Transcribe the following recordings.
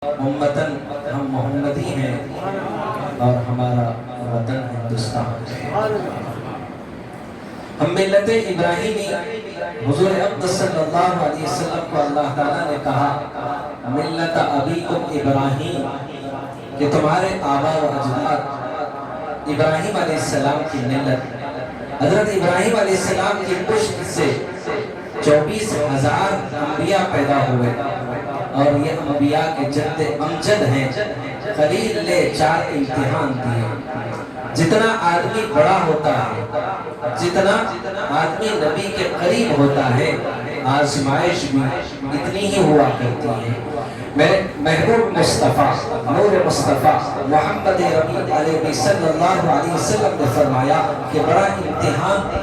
امتن ہم محمدی ہیں اور ہمارا وطن ہندوستان۔ ہم ملت ابراہیمی حضور اقدس صلی اللہ علیہ وسلم کو اللہ تعالیٰ نے کہا ملت ابیکم ابراہیم، کہ تمہارے آبا و اجداد ابراہیم علیہ السلام کی ملت، حضرت ابراہیم علیہ السلام کی پشت سے 24,000 انبیاء پیدا ہوئے، اور یہ انبیاء کے جد امجد ہیں۔ خلیل نے 4 امتحان دیے۔ جتنا آدمی بڑا ہوتا ہے، جتنا آدمی نبی کے قریب ہوتا ہے، آزمائش بھی اتنی ہی ہوا کرتی ہے۔ میرے محبوب مصطفیٰ، نور مصطفیٰ محمد ربی علیہ صلی اللہ علیہ وسلم نے فرمایا کہ بڑا امتحان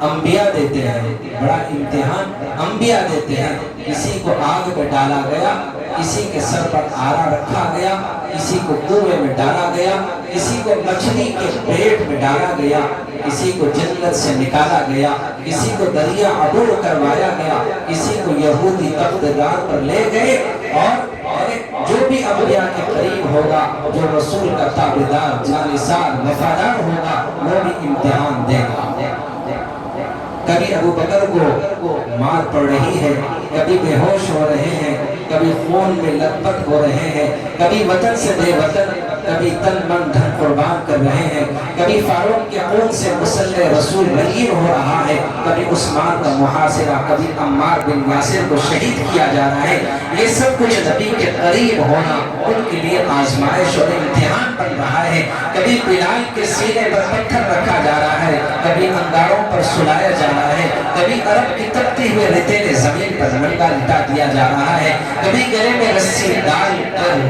انبیاء دیتے ہیں، بڑا امتحان انبیاء دیتے ہیں۔ کسی کو آگ میں ڈالا گیا، کسی کے سر پر آرا رکھا گیا، کسی کو کنویں میں ڈالا گیا، کسی کو مچھلی کے پیٹ میں ڈالا گیا، کسی کو جنت سے نکالا گیا، کسی کو دریا عبور کروایا گیا، کسی کو یہودی تختگار پر لے گئے، اور جو بھی انبیاء کے قریب ہوگا، جو رسول کا تابعدار، جانثار، وفادار ہوگا، وہ بھی امتحان دے گا۔ کبھی ابو بکر کو مار پڑ رہی ہے، کبھی بے ہوش ہو رہے ہیں، کبھی خون میں لت پت ہو رہے ہیں، کبھی وطن سے بے وطن، کبھی تن من دھن قربان کر رہے ہیں، کبھی فاروق کے خون سے مسلح رسول رنگین ہو رہا ہے، کبھی عثمان کا محاصرہ، کبھی عمار بن یاسر کو شہید کیا جا رہا ہے۔ یہ سب کچھ نبی کے قریب ہونا ان کے لیے آزمائش اور امتحان بن رہا ہے۔ کبھی بلال کے سینے پر پتھر رکھا جا رہا ہے، کبھی انگاروں پر سلایا جا رہا ہے، کبھی عرب کی تپتی ہوئے ریتیلے زمین پر ننگا لٹا دیا جا رہا ہے، کبھی گلے میں رسی ڈال کر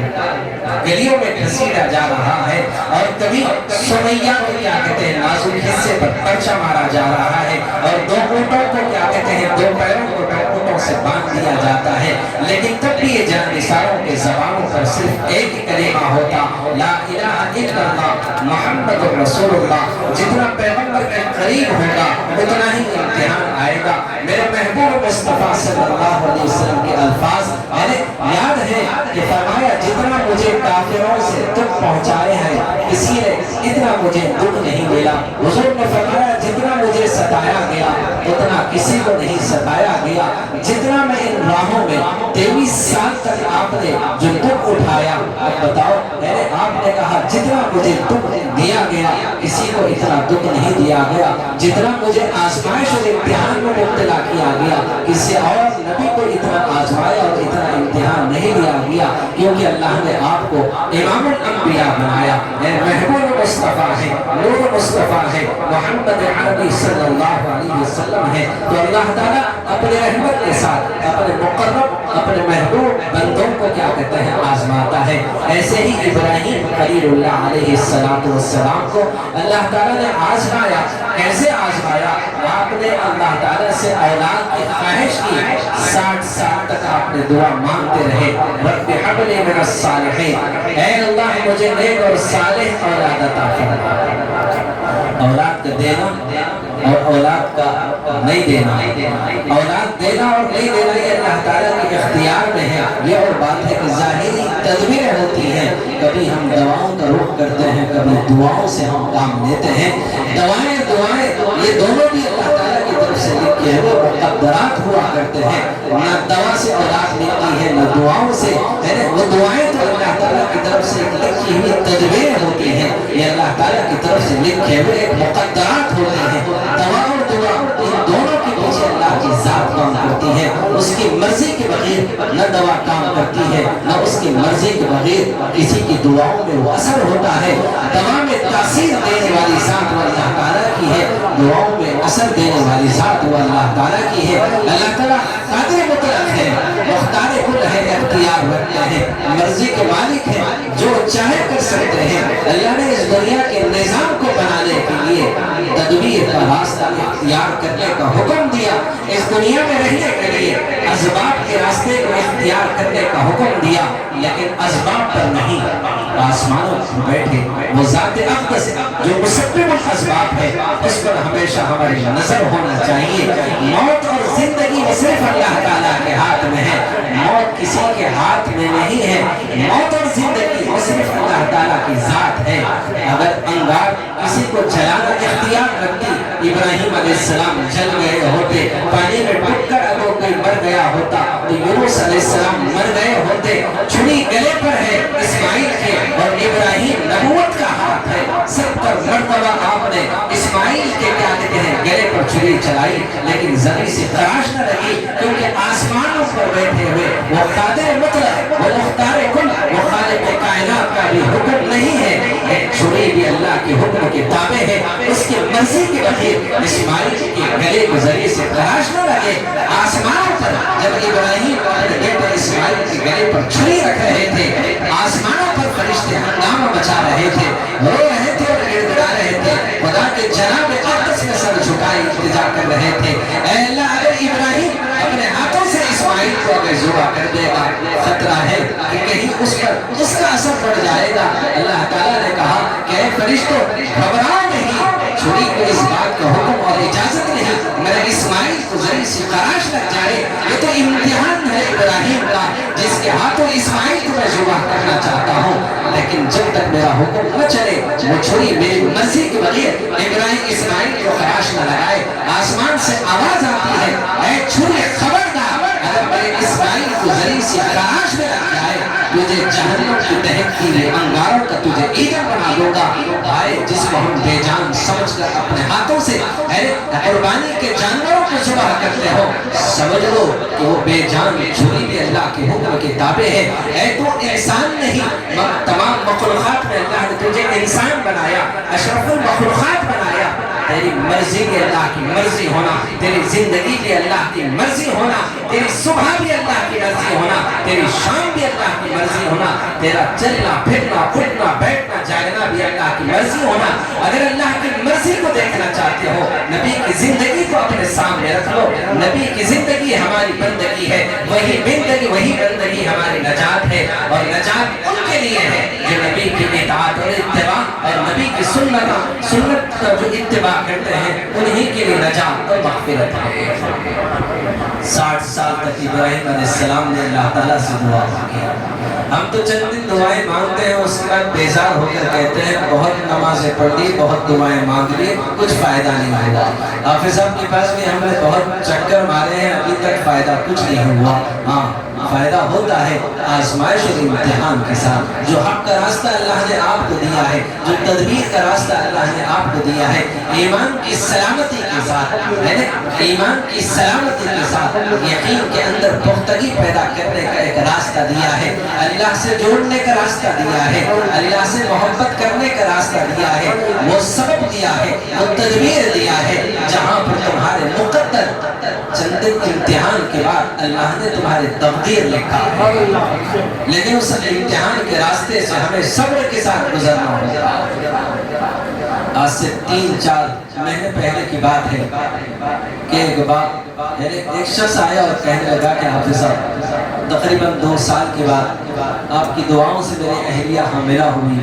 گلیوں میں گھسیٹا جا رہا ہے، اور کبھی سمیہ کو کیا کہتے ہیں نازک حصے پر پرچا مارا جا رہا ہے، اور 2 اونٹوں کو کیا کہتے ہیں 2 پیروں کو 2 اونٹوں سے باندھ دیا جاتا ہے۔ لیکن تب بھی یہ جانثاروں کے زبانوں پر صرف ایک ہی کلمہ ہوتا، لا الہ الا اللہ محمد رسول اللہ۔ جتنا پیغمبر کے قریب ہوگا اتنا ہی امتحان آئے گا۔ میرے محبوب مصطفیٰ صلی اللہ علیہ وسلم کے الفاظ یاد ہے کہ فرمایا جتنا مجھے کافروں سے دکھ پہنچائے ہیں کسی نے اتنا مجھے دکھ نہیں ملا۔ حضور نے فرمایا جتنا مجھے ستایا گیا اتنا کسی کو نہیں ستایا گیا۔ جتنا میں ان راہوں میں 23 سال تک آپ نے جو دکھ اٹھایا، اب بتاؤ آپ نے کہا جتنا مجھے دکھ دیا گیا کسی کو اتنا دکھ نہیں دیا گیا، جتنا مجھے آزمائش اور امتحان میں مبتلا کیا گیا کسی اور نبی کو اتنا آزمایا اور اتنا امتحان نہیں دیا گیا، کیونکہ اللہ نے آپ کو امام الانبیاء بنایا۔ محبوب مصطفیٰ ہے، نور مصطفیٰ ہے، محمد عربی صلی اللہ علیہ وسلم ہے، تو اللہ تعالیٰ اپنے رحمت کے ساتھ اپنے مقرب اپنے محبوب بندوں کو کیا کہتے ہیں آزماتا ہے۔ ایسے ہی ابراہیم خلیل اللہ علیہ السلام کو اللہ تعالیٰ نے آزمایا۔ کیسے آزمایا؟ آپ نے اللہ تعالیٰ سے اولاد کی خواہش کی، 60 سال تک آپ نے دعا مانگتے رہے، رب ہب لی من الصالحین، اے اللہ مجھے نیک اور صالح اولاد عطا فرما۔ اولاد کا دینا اور اولاد کا نہیں دینا، اولاد دینا اور نہیں دینا یہ اللہ تعالیٰ کے اختیار میں ہے۔ یہ اور بات ہے کہ ظاہری تدبیریں ہوتی ہیں، کبھی ہم دواؤں کا رخ کرتے ہیں، کبھی دعاؤں سے ہم کام لیتے ہیں۔ دعائیں یہ دونوں بھی اللہ تعالیٰ کی طرف سے لکھے ہوئے مقدرات ہوا کرتے ہیں۔ نہ دوا سے اولاد ملتی ہے نہ دعاؤں سے، وہ دعائیں تو اللہ تعالیٰ کی طرف سے لکھی ہوئی تدبیریں ہوتی ہیں، یہ اللہ تعالیٰ کی طرف سے لکھے ہوئے ایک مقدرات ہوتے ہیں۔ دوا اور دعا ان دونوں کے پیچھے اللہ کی ذات کام کرتی ہے، اس کی مرضی کے بغیر نہ دوا کام کرتی ہے نہ اس کی مرضی کے بغیر کسی کی دعاؤں میں وہ اثر ہوتا ہے۔ دوا میں تاثیر دینے والی ذات وہ اللہ تعالیٰ کی ہے، دعاؤں میں اثر دینے والی ذات وہ اللہ تعالیٰ کی ہے۔ اللہ تعالیٰ قادر مطلق ہے، مختار کل ہے، اختیار رکھتے ہیں، مرضی کے مالک ہیں، جو چاہے کر سکتے ہیں۔ اللہ نے اس دنیا کے نظام کو بنانے کے لیے تدبیر کا راستہ اختیار کرنے کا حکم دیا، اس دنیا میں رہنے کے لیے اسباب کے راستے کو اختیار کرنے کا حکم دیا، لیکن اسباب پر نہیں۔ آسمانوں پر بیٹھے وہ ذات اقدس جو مسبب الاسباب ہے اس پر ہمیشہ ہماری نظر ہونا چاہیے۔ موت اور زندگی صرف اللہ تعالیٰ کے ہاتھ میں ہے۔ موت کسی کے ہاتھ میں نہیں ہے، موت اور زندگی وہ صرف اللہ تعالیٰ کی ذات ہے۔ اگر انگار کسی کو جلانا اختیار رکھتی، ابراہیم علیہ السلام جل گئے ہوتے، پانی میں ڈوب کر اگر کوئی مر گیا ہوتا تو یونس علیہ السلام مر گئے ہوتے۔ چھری گلے پر ہے اسماعیل کے اور ابراہیم نبوت کا ہاتھ ہے، 70 مرتبہ آپ نے اسماعیل کے کیا کہتے ہیں گلے پر چھری چلائی، لیکن زمین سے خراش نہ لگی، کیونکہ آسمانوں پر بیٹھے ہوئے وہ قادر مطلق، وہ مختار کل، وہ خالق کائنات کا بھی حکم نہیں ہے، ایک چھری بھی اللہ کے حکم کے تابع ہے، اس کی مرضی کے بغیر اسماعیل کے گلے کو ذریعے سے خراش نہ لگے۔ آسمانوں پر جب ابراہیم اپنے بیٹے اسماعیل کے گلے پر چھری رکھ رہے تھے، آسمانوں پر فرشتے ہنگامہ مچا رہے تھے، رو رہے تھے اور گڑگڑا رہے تھے، خدا کے جناب اقدس میں سر جھکائے التجا کر رہے تھے، اے اللہ اگر ابراہیم اپنے ہاتھوں سے اسماعیل کو اگر ذبح کر دے گا، خطرہ ہے کہ کہیں اس پر اس کا اثر پڑ جائے گا۔ اللہ تعالیٰ نے کہا کہ اے فرشتوں گھبراؤ نہیں، چھری کو اس بات کا حکم اور اجازت نہیں، میرے اسماعیل کو ذریعے سے خراش لگ جائے، یہ تو امتحان ہے ابراہیم کا جس کے ہاتھوں اسماعیل کو میں ذبح کرنا چاہتا ہوں، لیکن جب تک میرا حکم نہ چلے وہ چھری میری مرضی کے بغیر ابراہیم اسماعیل کو خراش نہ لگائے۔ آسمان سے آواز آتی ہے، اے چھری خبردار، اگر میرے اسماعیل کو ذریعے سے خراش میں لگ جائے تجھے جہنم کی دہکتی ہوئی انگاروں کا تجھے ایندھن بنا دوں گا۔ آئے جس کو ہم بے جان سمجھ کر اپنے ہاتھوں سے قربانی کے جانوروں کو ذبح کرتے ہو، سمجھ لو کہ وہ بے جان چھری بھی اللہ کے حکم کے تابع ہے۔ اے تو انسان نہیں، تمام مخلوقات میں اللہ نے تجھے انسان بنایا، اشرف المخلوقات بنایا، تیری مرضی بھی اللہ کی مرضی ہونا، تیری زندگی بھی اللہ کی مرضی ہونا، تیری صبح بھی اللہ کی مرضی ہونا، تیری شام بھی اللہ کی مرضی ہونا، تیرا چلنا پھرنا اٹھنا بیٹھنا جاگنا بھی اللہ کی مرضی ہونا۔ اگر اللہ کی مرضی کو دیکھنا چاہتے ہو، نبی کی زندگی کو اپنے سامنے رکھ لو، نبی کی زندگی ہماری بندگی ہے، وہی بندگی وہی بندگی ہماری نجات ہے، اور نجات ان کے لیے ہے جو نبی کی اطاعت اور اتباع اور نبی کی سنت کا جو اتباع کرتے ہیں، انہی کے لیے نجات اور مغفرت ہے۔ 60 سال تک ابراہیم علیہ السلام نے اللہ تعالیٰ سے دعا مانگی، ہم تو چند دن دعائیں مانگتے ہیں، اس کے بعد بیزار ہو کر کہتے ہیں بہت نمازیں پڑھ لی، بہت دعائیں مانگ لی، کچھ فائدہ نہیں ہوا۔ حافظ صاحب کے پاس بھی ہم نے بہت چکر مارے ہیں، ابھی تک فائدہ کچھ نہیں ہوا۔ ہاں فائدہ ہوتا ہے آزمائش اور امتحان کے ساتھ، جو حق کا راستہ اللہ نے آپ کو دیا ہے، جو تدبیر کا راستہ اللہ نے آپ کو دیا ہے، ایمان کی سلامتی کے ساتھ، ایمان کی سلامتی کے ساتھ یقین کے اندر پختگی پیدا کرنے کا ایک راستہ دیا ہے، اللہ سے جوڑنے کا راستہ دیا ہے، اللہ سے محبت کرنے کا راستہ دیا ہے، وہ سبب دیا ہے، وہ تدبیر دیا ہے، جہاں پر تمہارے مقدر چند امتحان کے بعد اللہ نے تمہارے تقدیر لکھا ہے، لیکن اس امتحان کے راستے سے ہمیں صبر کے ساتھ گزرنا ہوگا۔ آج سے 3-4 مہینے پہلے کی بات ہے کہ ایک شخص آیا اور کہنے لگا کہ حافظ صاحب تقریباً 2 سال کے بعد آپ کی دعاؤں سے میری اہلیہ حاملہ ہوئی،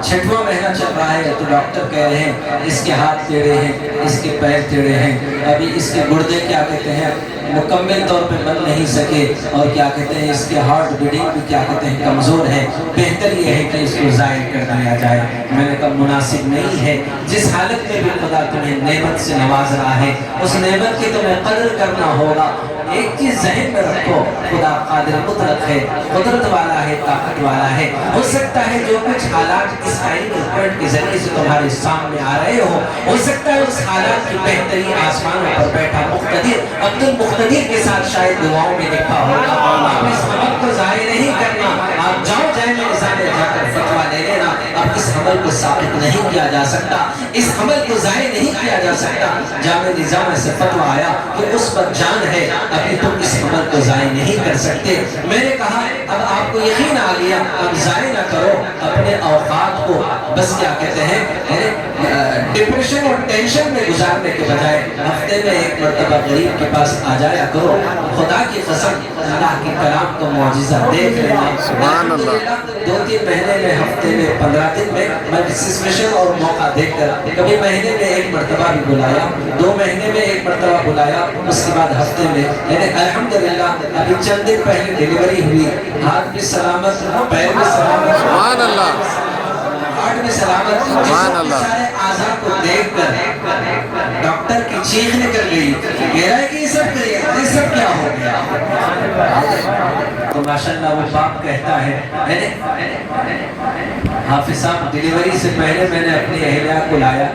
6واں مہینہ چل رہا ہے، تو ڈاکٹر کہہ رہے ہیں اس کے ہاتھ ٹیڑھے ہیں، اس کے پیر ٹیڑھے ہیں، ابھی اس کے گردے کیا کہتے ہیں مکمل طور پہ بن نہیں سکے، اور کیا کہتے ہیں اس کے ہارٹ بیٹنگ بھی کیا کہتے ہیں کمزور ہے، بہتر یہ ہے کہ اس کو ظاہر کر دیا جائے۔ میں نے کہا مناسب نہیں ہے، جس حالت میں بھی خدا تمہیں نعمت سے نواز رہا ہے اس نعمت کی تمہیں قدر کرنا ہوگا۔ ایک چیز ذہن میں رکھو، خدا قادر مطلق ہے، قدرت والا ہے، طاقت والا ہے۔ ہو سکتا ہے جو کچھ حالات اس آئین پوائنٹ کے ذریعے سے تمہارے سامنے آ رہے ہو سکتا ہے اس حالات کی بہتری آسمانوں پر بیٹھا مقتدر عبد المقتدر کے ساتھ شاید دعاؤں میں لکھا ہوگا۔ آپ اس عمل کو ظاہر نہیں کرنا، آپ جاؤ جائیں میں نظام جا کر فتویٰ لے لینا، اب اس عمل کو ثابت نہیں کیا جا سکتا، اس عمل کو ظاہر نہیں کیا جا سکتا۔ جامع نظام سے فتویٰ آیا کہ اس پر جان ہے، ابھی تم اس عمل کو ظاہر نہیں کر سکتے۔ میں نے کہا اب آپ کو یقین آ گیا، اب ضائع نہ کرو اپنے اوقات کو، بس کیا کہتے ہیں ڈپریشن اور ٹینشن میں گزارنے کے بجائے ہفتے میں ایک مرتبہ غریب کے پاس آ جایا کرو۔ خدا کی قسم اللہ کے کلام کا معجزہ دیکھ لینا۔ سبحان اللہ۔ 2-3 مہینے میں، ہفتے میں، 15 دن میں میں سچویشن اور موقع دیکھ کر کبھی مہینے میں ایک مرتبہ بھی بلایا، 2 مہینے میں ایک مرتبہ بلایا، اس کے بعد ہفتے میں، یعنی الحمدللہ ابھی چند دن پہلے ڈیلیوری ہوئی، ہاتھ بھی سلامت، پیر بھی سلامت، سبحان اللہ، ہارٹ بھی سلامت، سبحان اللہ۔ سارے اعضاء کو دیکھ کر ڈاکٹر کی چیخ نکل گئی، کہہ رہا ہے کہ یہ سب کیا ہو گیا؟ تو ماشاءاللہ وہ باپ کہتا ہے، حافظ صاحب ڈیلیوری سے پہلے میں نے اپنی اہلیہ کو لایا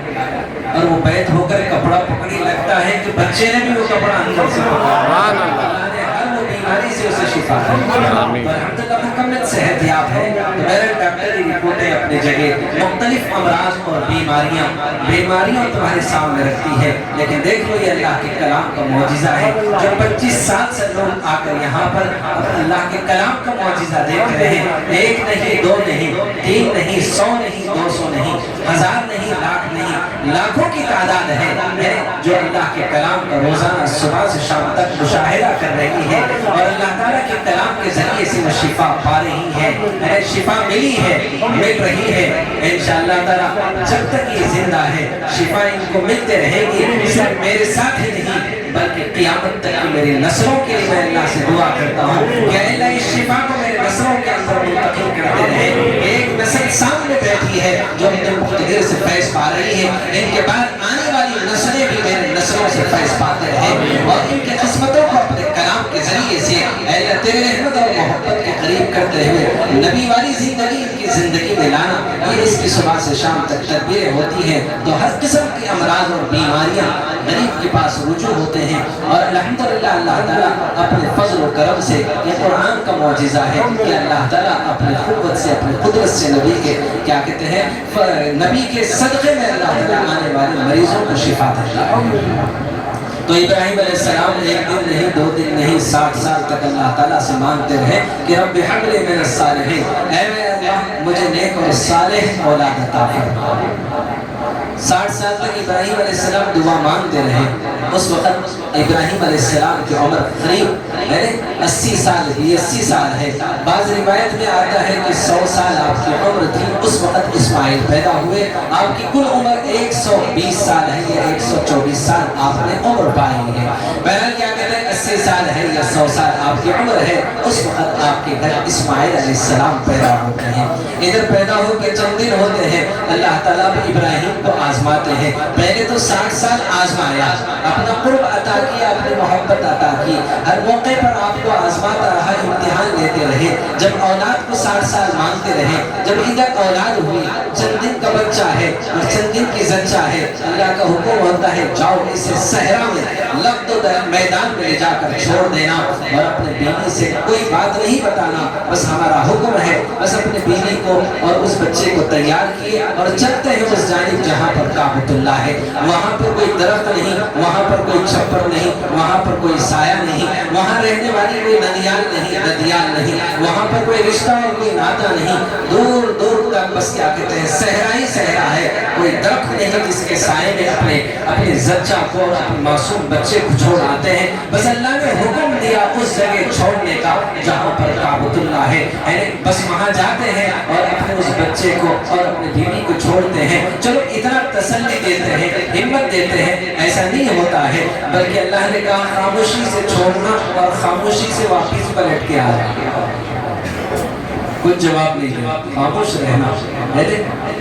اور وہ بیت ہو کر کپڑا پکڑی، لگتا ہے کہ بچے نے بھی وہ کپڑا اندر سے پکڑا، اللہ نے ہر وہ بیماری سے اسے شفا دی، الحمدللہ مکمل صحت یاب ہے۔ تو میرے ڈاکٹری رپورٹیں اپنی جگہ، مختلف امراض اور بیماریاں تمہارے سامنے رکھتی ہے، لیکن دیکھ لو یہ اللہ کے کلام کا معجزہ ہے، جو 25 سال سے لوگ آ کر یہاں پر اللہ کے کلام کا معجزہ دیکھ رہے ہیں، 1 نہیں 2 نہیں 3 نہیں 100 نہیں 200 نہیں 1000 نہیں لاکھ نہیں لاکھوں کی تعداد ہے جو اللہ کے کلام کا روزانہ صبح سے شام تک مشاہدہ کر رہی ہے، اور اللہ تعالیٰ کے کلام کے ذریعے سے وہ شفا پا رہی ہے، شفا ملی ہے، مل رہی ہے انشاءاللہ تعالیٰ۔ جب تک یہ زندہ ہے شفا ان کو ملتے رہے گی، صرف میرے ساتھ ہی نہیں بلکہ قیامت تک کی میری نسلوں کے لیے میں اللہ سے دعا کرتا ہوں کہ اللہ اس شفا کو میرے نسلوں کے اندر منتقل کرتے رہے۔ ایک نسل سامنے بیٹھی ہے جو اپنے مقتدر سے فیض پا رہی ہے، ان کے بعد آنے والی نسلیں بھی میرے نسلوں سے فیض پاتے رہے، اور ان کی قسمتوں کو اپنے کلام کے ذریعے سے اللہ تیرے رحمت اور محبت کے قریب کرتے ہوئے نبی والی زندگی ان کی زندگی میں لانا، یہ اس کی صبح سے شام تک تدبیریں ہوتی ہیں، تو ہر قسم کی امراض اور بیماریاں غریب کے پاس رجوع ہوتے ہیں، اور الحمدللہ اللہ تعالیٰ اپنے فضل و کرم سے، یہ قرآن کا معجزہ ہے کہ اللہ تعالیٰ اپنے قوت سے، اپنے قدرت سے نبی کے کیا کہتے ہیں نبی کے صدقے میں اللہ تعالیٰ آنے والے مریضوں کو شفا دیتا ہے۔ تو ابراہیم علیہ السلام 1 دن نہیں 2 دن نہیں 60 سال تک اللہ تعالیٰ سے مانگتے رہے کہ رب حب لی من الصالحین، اے میرے اللہ مجھے نیک اور صالح اولاد عطا فرما۔ 60 سال تک ابراہیم علیہ السلام دعا مانگتے رہے۔ اس وقت ابراہیم علیہ السلام کی عمر قریب 80 سال ہے، 80 سال ہے، بعض روایت میں آتا ہے کہ 100 سال آپ کی عمر تھی اس وقت اسماعیل پیدا ہوئے، آپ کی کل عمر 120 سال ہے یا 124 سال آپ نے عمر پائی ہے۔ بہرحال کیا کہتے ہیں 80 سال ہے یا 100 سال آپ کی عمر ہے، اس وقت آپ کے گھر اسماعیل علیہ السلام پیدا ہوتے ہیں۔ ادھر پیدا ہو کے چند دن ہوتے ہیں، اللہ تعالیٰ بھی ابراہیم کو آزماتے ہیں۔ پہلے تو 60 سال آزمایا، اپنا قرب عطا کیا، اپنی محبت عطا کی، ہر موقع پر آپ کو آزماتا رہا، امتحان لیتے رہے۔ جب اولاد کو 60 سال مانگتے رہے، جب ادھر اولاد ہوئی، چند دن کا بچہ ہے اور چند دن کی زچہ ہے، اللہ کا حکم ہوتا ہے جاؤ اسے صحرا میں لقد میدان میں لے جا کر چھوڑ دینا، اور اپنے بیوی سے کوئی بات نہیں بتانا، بس ہمارا حکم ہے۔ بس اپنے بیوی کو اور اس بچے کو تیار کیے اور چلتے ہیں اس جانب جہاں پر کعبۃ اللہ ہے، وہاں پر کوئی درخت نہیں، وہاں پر کوئی چھپر نہیں، وہاں پر کوئی سایہ نہیں، وہاں رہنے والی کوئی ندیال نہیں، وہاں پر کوئی رشتہ اور کوئی ناطہ نہیں، دور دور تک بس کیا کہتے ہیں صحرا ہی صحرا ہے، کوئی درخت نہیں جس کے سائے میں اپنے زچہ کو اور اپنے معصوم بچے کو چھوڑ آتے ہیں۔ بس اللہ نے حکم دیا اس جگہ چھوڑنے کا جہاں پر کعبۃ اللہ ہے، بس وہاں جاتے ہیں اور اپنے اس بچے کو اور اپنی بیوی کو چھوڑتے ہیں۔ چلو اتنا تسلی دیتے ہیں، ہمت دیتے ہیں، ایسا نہیں ہوتا ہے، بلکہ اللہ نے کہا خاموشی سے چھوڑنا اور خاموشی سے واپس پلٹ کے آنا، کچھ جواب نہیں ہے، خاموش رہنا،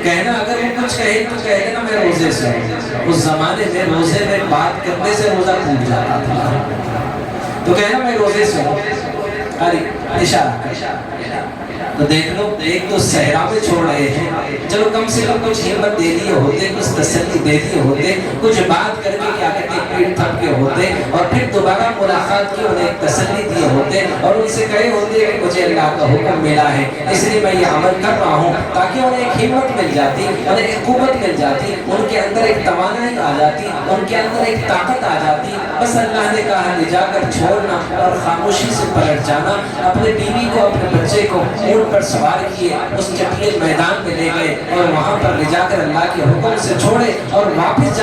کہنا اگر وہ کچھ کہے تو کہہ دینا میں روزے سے ہوں۔ اس زمانے میں روزے میں بات کرنے سے روزہ ٹوٹ جاتا تھا، تو کہنا میں روزے سے ہوں، اشارہ تو دیکھ لو، ایک تو صحرا میں چھوڑ رہے ہیں، چلو کم سے کم کچھ ہمت دے دیے ہوتے، کچھ تسلی دے دیے ہوتے، کچھ بات کر کے کیا کہتے ہیں پیٹ تھپ کے ہوتے، اور پھر دوبارہ ملاقات کی انہیں ایک تسلی دیے ہوتے اور ان سے کہے ہوتے کہ مجھے اللہ کا حکم ملا ہے اس لیے میں یہ عمل کر رہا ہوں، تاکہ انہیں ایک ہمت مل جاتی، انہیں ایک قوت مل جاتی، ان کے اندر ایک توانائی آ جاتی، ان کے اندر ایک طاقت آ جاتی۔ بس اللہ نے کہا لے جا کر چھوڑنا اور خاموشی سے پلٹ جانا۔ اپنے بیوی کو اپنے بچے کو اونٹ پر سوار کیے، اس چٹیل میدان میں لے گئے اور وہاں پر لے جا کر اللہ کے حکم سے چھوڑے اور واپس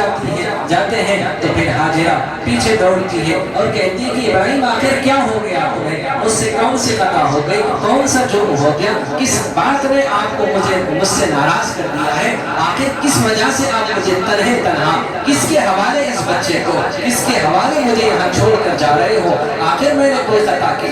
جاتے ہیں تو پھر ہاجرہ پیچھے دوڑتی ہے اور کہتی ہے کہ ابراہیم آخر کیا ہو گیا تمہیں؟ مجھ سے کون سی خطا ہو گئی؟ کون سا جرم ہو گیا؟ کس بات نے آپ کو مجھ سے ناراض کر دیا ہے؟ آخر کس وجہ سے آپ مجھے تنہا کس کے حوالے اس بچے کو، کس کے حوالے مجھے یہاں چھوڑ کر جا رہے ہو؟ آخر میں نے کوئی خطا کی؟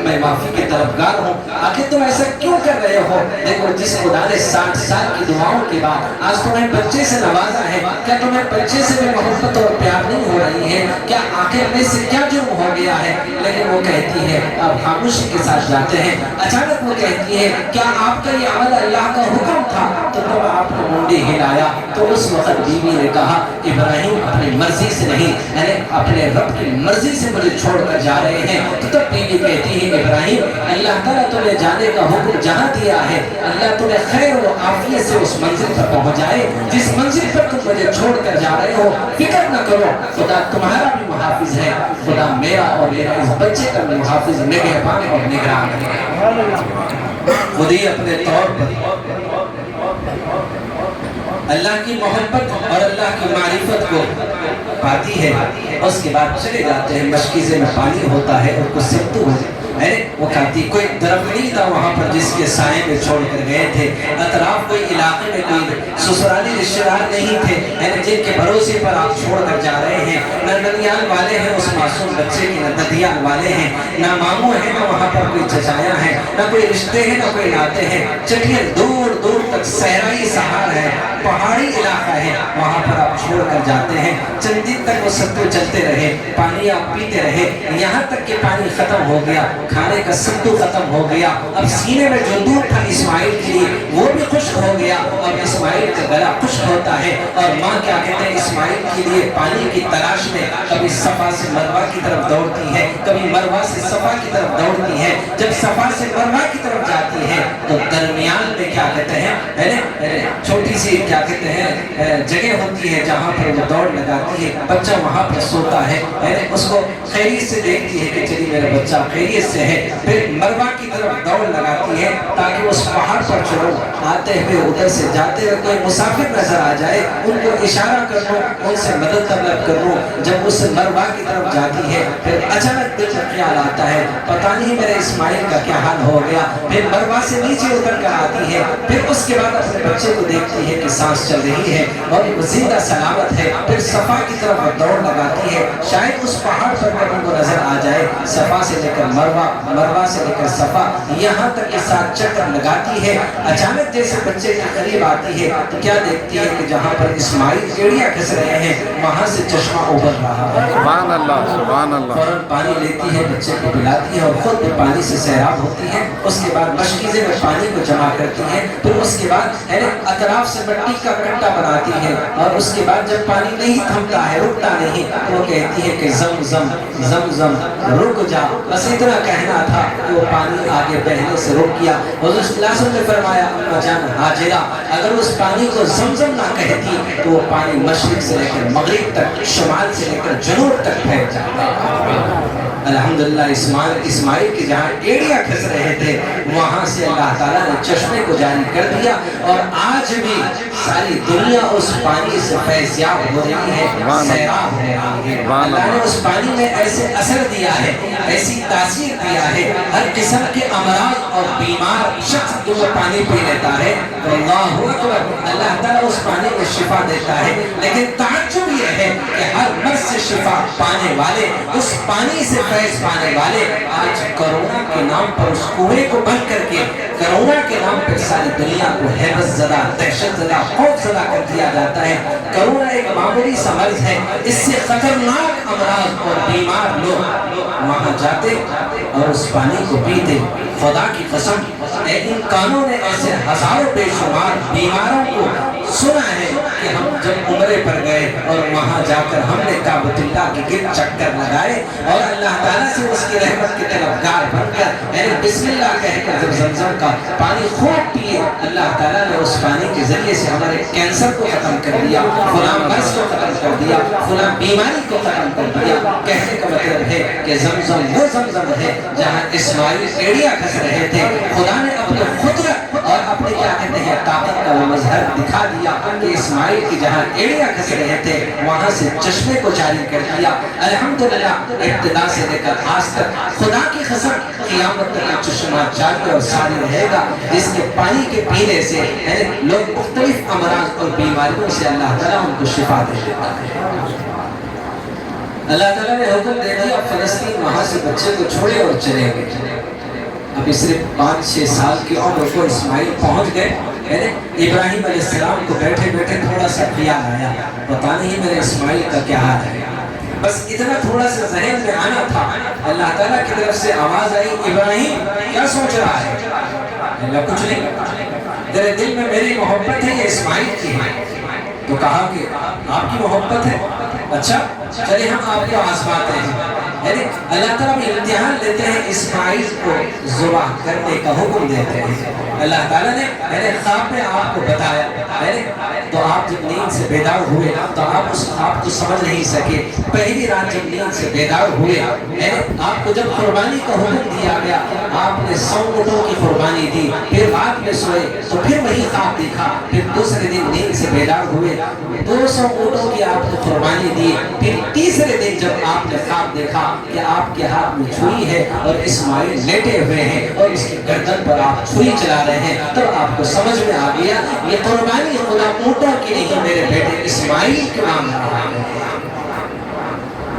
میں معافی کے طلبگار ہوں، آخر تم ایسا کیوں کر رہے ہو؟ دیکھو جس خدا نے 60 سال کی دعاؤں کے بعد آج تمہیں بچے سے نوازا ہے، کیا تمہیں بچے سے بھی محبت اور پیار نہیں ہو رہی ہے؟ کیا آخر میں سے کیا جرم ہو گیا ہے؟ لیکن وہ کہتی ہے، اب خاموشی کے ساتھ جاتے ہیں، اچانک وہ کہتی ہے کیا آپ کا یہ عمل اللہ کا حکم تھا؟ تو تب آپ نے منڈی ہلایا تو اس وقت بیوی نے کہا ابراہیم اپنی مرضی سے نہیں، یعنی اپنے رب کی مرضی سے مجھے چھوڑ کر جا رہے ہیں۔ تو تب بیوی کہتی ہے ابراہیم اللہ تعالیٰ تمہیں جانے کا حکم جہاں دیا ہے، اللہ تمہیں خیر و عافیت سے اس منزل پر پہنچائے جس منزل پر تم مجھے چھوڑ کر جا رہے ہو۔ فکر نہ کرو، خدا تمہارا بھی محافظ ہے، خدا میرا اور میرا اس بچے کا بھی محافظ، نگہبان اور نگران ہے۔ خودی اپنے طور پر اللہ کی محبت اور اللہ کی معرفت کو پاتی ہے، اس کے بعد چلے جاتے ہیں، مشکیزے میں پانی ہوتا ہے اور کچھ سمتو ہوتے ہے، وہ کہتی کوئی درخت نہیں تھا وہاں پر جس کے سائے میں چھوڑ کر گئے تھے، اطراف کوئی علاقے میں کوئی سسرالی رشتہ دار نہیں تھے، یعنی جن کے بھروسے پر آپ چھوڑ کر جا رہے ہیں، نہ ننیال والے ہیں اس معصوم بچے کے، نہ ددیال والے ہیں، نہ ماموں ہیں، نہ وہاں پر کوئی چچایا ہے، نہ کوئی رشتے ہیں، نہ کوئی ناتے ہیں، چٹیل دور دور تک صحرائی سہار ہے، پہاڑی علاقہ ہے، وہاں پر آپ چھوڑ کر جاتے ہیں۔ چند دن تک وہ سب کو چلتے رہے، پانی آپ پیتے رہے، یہاں تک کہ پانی ختم ہو گیا، کھانے کا سمتو ختم ہو گیا، اب سینے میں جو دودھ تھا اسماعیل کے لیے وہ بھی خشک ہو گیا، اور اسماعیل کا گلا خشک ہوتا ہے، اور ماں کیا کہتے ہیں اسماعیل کے لیے پانی کی تلاش میں کبھی صفا سے مروہ کی طرف دوڑتی ہے، کبھی مروہ سے صفا کی طرف دوڑتی ہے۔ جب صفا سے مروہ کی طرف جاتی ہے تو درمیان میں کیا کہتے ہیں چھوٹی سی کیا کہتے ہیں جگہ ہوتی ہے جہاں پر وہ دوڑ لگاتی ہے، بچہ وہاں پر سوتا ہے، اس کو خیریت سے دیکھتی ہے کہ چلی میرا بچہ خیریت سے ہے، پھر مروہ کی طرف دوڑ لگاتی ہے تاکہ اس پہاڑ پر چڑھو، آتے ہوئے ادھر سے جاتے ہوئے کوئی مسافر نظر آ جائے ان کو اشارہ کر لوں، ان سے مدد طلب کر لوں۔ جب اس مروہ کی طرف جاتی ہے پھر اچانک دل پر خیال آتا ہے پتہ نہیں میرے اسماعیل کا کیا حال ہو گیا، پھر مروہ سے نیچے اتر کر آتی ہے، پھر اس کے بعد اپنے بچے کو دیکھتی ہے کہ سانس چل رہی ہے اور وہ زندہ سلامت ہے، پھر صفا کی طرف دوڑ لگاتی ہے، شاید اس پہاڑ پر کبھی وہ نظر آ جائے، صفا سے لے کر مروہ، مروہ سے لے کر صفا، یہاں تک کے ساتھ چکر لگاتی ہے۔ اچانک جیسے بچے کے قریب آتی ہے تو کیا دیکھتی ہے کہ جہاں پر اسماعیل ایڑیاں کھس رہے ہیں وہاں سے چشمہ ابھر رہا ہے۔ سبحان اللہ، سبحان اللہ۔ فوراً پانی لیتی ہے، بچے کو پلاتی ہے اور خود بھی پانی سے سیراب ہوتی ہے، اس کے بعد مشکیزے میں پانی کو جمع کرتی ہے، پھر اس کے بعد اطراف سے مٹی کا کٹا بناتی ہے، اور اس کے بعد جب پانی نہیں تھمتا ہے، رکتا نہیں، تو وہ کہتی ہے کہ زم زم زم زم رک جا، بس اتنا کہنا تھا کہ وہ پانی آگے بہنے سے رک گیا۔ حضور صلی اللہ علیہ وسلم نے فرمایا اما جان ہاجرہ اگر اس پانی کو زمزم نہ کہتی تو وہ پانی مشرق سے لے کر مغرب تک، شمال سے لے کر جنوب تک پھیل جاتا۔ الحمدللہ اسماعیل کے جہاں ایڑیاں کھس رہے تھے وہاں سے اللہ تعالیٰ نے چشمے کو جاری کر دیا، اور آج بھی ساری دنیا اس پانی سے فیضیاب ہو رہی ہے، سیراب ہو رہی ہے۔ اللہ نے اس پانی میں ایسے اثر دیا ہے، ایسی تاثیر دیا ہے، ہر قسم کے امراض اور بیمار شخص جو وہ پانی پی لیتا ہے تو اللہ اکبر، اللہ تعالیٰ اس پانی میں شفا دیتا ہے۔ لیکن تعجب یہ ہے کہ ہر مرض سے شفا پانے والے، اس پانی سے فیض پانے والے آج کرونا کے نام پر اس کنویں کو بند کر کے کرونا کے نام پر ساری دنیا کو ہیبت زدہ، دہشت زدہ، خوف زدہ کر دیا جاتا ہے۔ کرونا ایک معمولی سا مرض ہے، اس سے خطرناک امراض اور بیمار لوگ وہاں جاتے اور اس پانی کو پیتے۔ خدا کی قسم ان کانوں نے ایسے ہزاروں بے شمار بیماروں کو سنا ہے کہ ہم جب عمرے پر گئے اور وہاں جا کر ہم نے کعبۃ اللہ کے گرد چکر لگائے اور اللہ تعالیٰ سے اس کی رحمت کی طلبگار بن کر یعنی بسم اللہ کہہ کر جب زمزم کا پانی خوب پیے، اللہ تعالیٰ نے اس پانی کے ذریعے سے ہمارے کینسر کو ختم کر دیا، فلاں مرض کو ختم کر دیا، فلاں بیماری کو ختم کر دیا۔ کہنے کا مطلب ہے کہ زمزم وہ زمزم ہے جہاں اسماعیل ایڑیاں گھس رہے تھے، خدا نے اپنے قدرت اور اپنے کیا کہتے ہیں طاقت کا وہ مظہر دکھا دیا کہ اسماعیل کی جہاں ایڑیاں گھس رہے تھے وہاں سے چشمے کو جاری کر دیا۔ الحمدللہ ابتدا سے لے کر آج تک خدا کی قسم قیامت تک چشمہ جاری اور ساری رہے گا، جس کے پانی کے پینے سے لوگ مختلف امراض اور بیماریوں سے اللہ تعالیٰ ان کو شفا دے دیتا ہے۔ اللہ تعالیٰ نے حکم دے دیا فلسطین وہاں سے بچے کو چھوڑے اور چلے گئے۔ ابھی صرف 5-6 سال کی عمر کو اسماعیل پہنچ گئے۔ ابراہیم علیہ السلام کو بیٹھے بیٹھے تھوڑا سا خیال آیا، پتہ نہیں میرے اسماعیل کا کیا حال ہے۔ بس اتنا تھوڑا سا ذہن میں آنا تھا، اللہ تعالیٰ کی طرف سے آواز آئی، ابراہیم کیا سوچ رہا ہے؟ اللہ کچھ نہیں، تیرے دل میں میری محبت ہے یا اسماعیل کی ہے؟ تو کہا کہ آپ کی محبت ہے، اچھا چلے ہم آپ کو آزماتے ہیں۔ یعنی اللہ تعالیٰ بھی امتحان لیتے ہیں، اسماعیل کو ذبح کرنے کا حکم دیتے ہیں۔ اللہ تعالیٰ نے خواب میں آپ کو بتایا، تو آپ جب نیند سے بیدار ہوئے تو آپ اس خواب کو سمجھ نہیں سکے۔ پہلی رات جب نیند سے بیدار ہوئے، آپ کو جب قربانی کا حکم دیا گیا، آپ نے 100 اونٹوں کی قربانی دی، پھر رات میں سوئے تو پھر وہی خواب دیکھا، پھر دوسرے دن نیند سے بیدار ہوئے 200 اونٹوں کی آپ نے قربانی دی، پھر تیسرے دن جب آپ نے خواب دیکھا کہ آپ کے ہاتھ میں چھری ہے اور اسماعیل لیٹے ہوئے ہیں اور اس کی گردن پر آپ چھری چلا رہے ہیں، تو آپ کو سمجھ میں آ گیا یہ قربانی خدا اونٹوں کی نہیں میرے بیٹے اسماعیل کے نام رہا ہے۔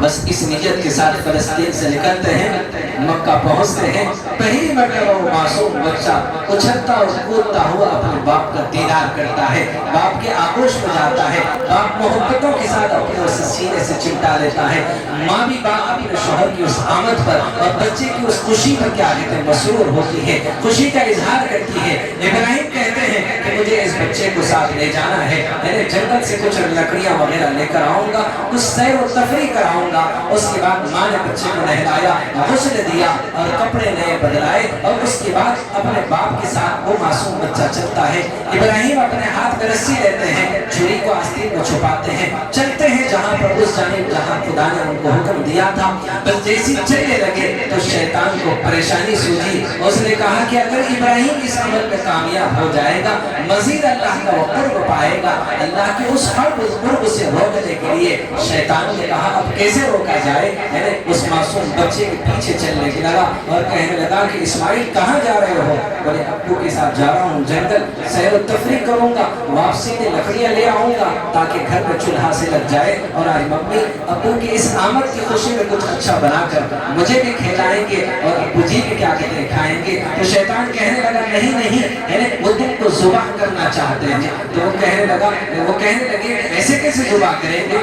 بس اس نیت کے ساتھ فلسطین سے نکلتے ہیں، مکہ پہنچتے ہیں۔ پہلی مرتبہ وہ معصوم بچہ اچھلتا اور کودتا ہوا اپنے باپ کا دیدار کرتا ہے، باپ کے آغوش میں جاتا ہے، باپ محبتوں کے ساتھ اپنے اسے سینے سے چمٹا لیتا ہے۔ ماں بھی باپ اپنے شوہر کی اس آمد پر اور بچے کی اس خوشی پر کیا کہتے ہیں مسرور ہوتی ہے، خوشی کا اظہار کرتی ہے۔ ابراہیم کہتے ہیں کہ مجھے اس بچے کو ساتھ لے جانا ہے، میں جنگل سے کچھ لکڑیاں وغیرہ لے کر آؤں گا، کچھ سیر و تفریح کراؤں گا۔ اس کے بعد ماں نے بچے کو نہلایا، غسل دیا اور کپڑے نئے بدلائے، اور اس کے بعد اپنے باپ کے ساتھ وہ معصوم بچہ چلتا ہے۔ ابراہیم اپنے ہاتھ میں رسی لیتے ہیں، چھری کو آستین میں چھپاتے ہیں، چلتے ہیں جہاں پر اس جانب جہاں خدا نے ان کو حکم دیا تھا۔ بس جیسی چلنے لگے تو شیطان کو پریشانی سوجی، اس نے کہا کہ اگر ابراہیم اس عمل میں کامیاب ہو جائے گا مزید اللہ کا وہ قرب پائے گا۔ اللہ کے اس قرب سے روکنے کے لیے شیطان نے کہا اب کیسے روکا جائے؟ اس معصوم بچے کے پیچھے چلنے کے لگا اور کہنے لگا کہ اسماعیل کہاں جا رہے ہو؟ بولے ابو کے ساتھ جا رہا ہوں جنگل، سیر و تفریح کروں گا، واپسی میں لکڑیاں لے آؤں گا تاکہ گھر میں چولہا سے لگ جائے، اور آج ممی ابو کی اس آمد کی خوشی میں کچھ اچھا بنا کر مجھے بھی کھلائیں گے اور ابو جی بھی کیا کہتے ہیں کھائیں گے۔ تو شیطان کہنے لگا نہیں نہیں، وہ تم کو ذبح کرنا چاہتے ہیں۔ تو وہ کہنے لگے ایسے کیسے ذبح کریں گے؟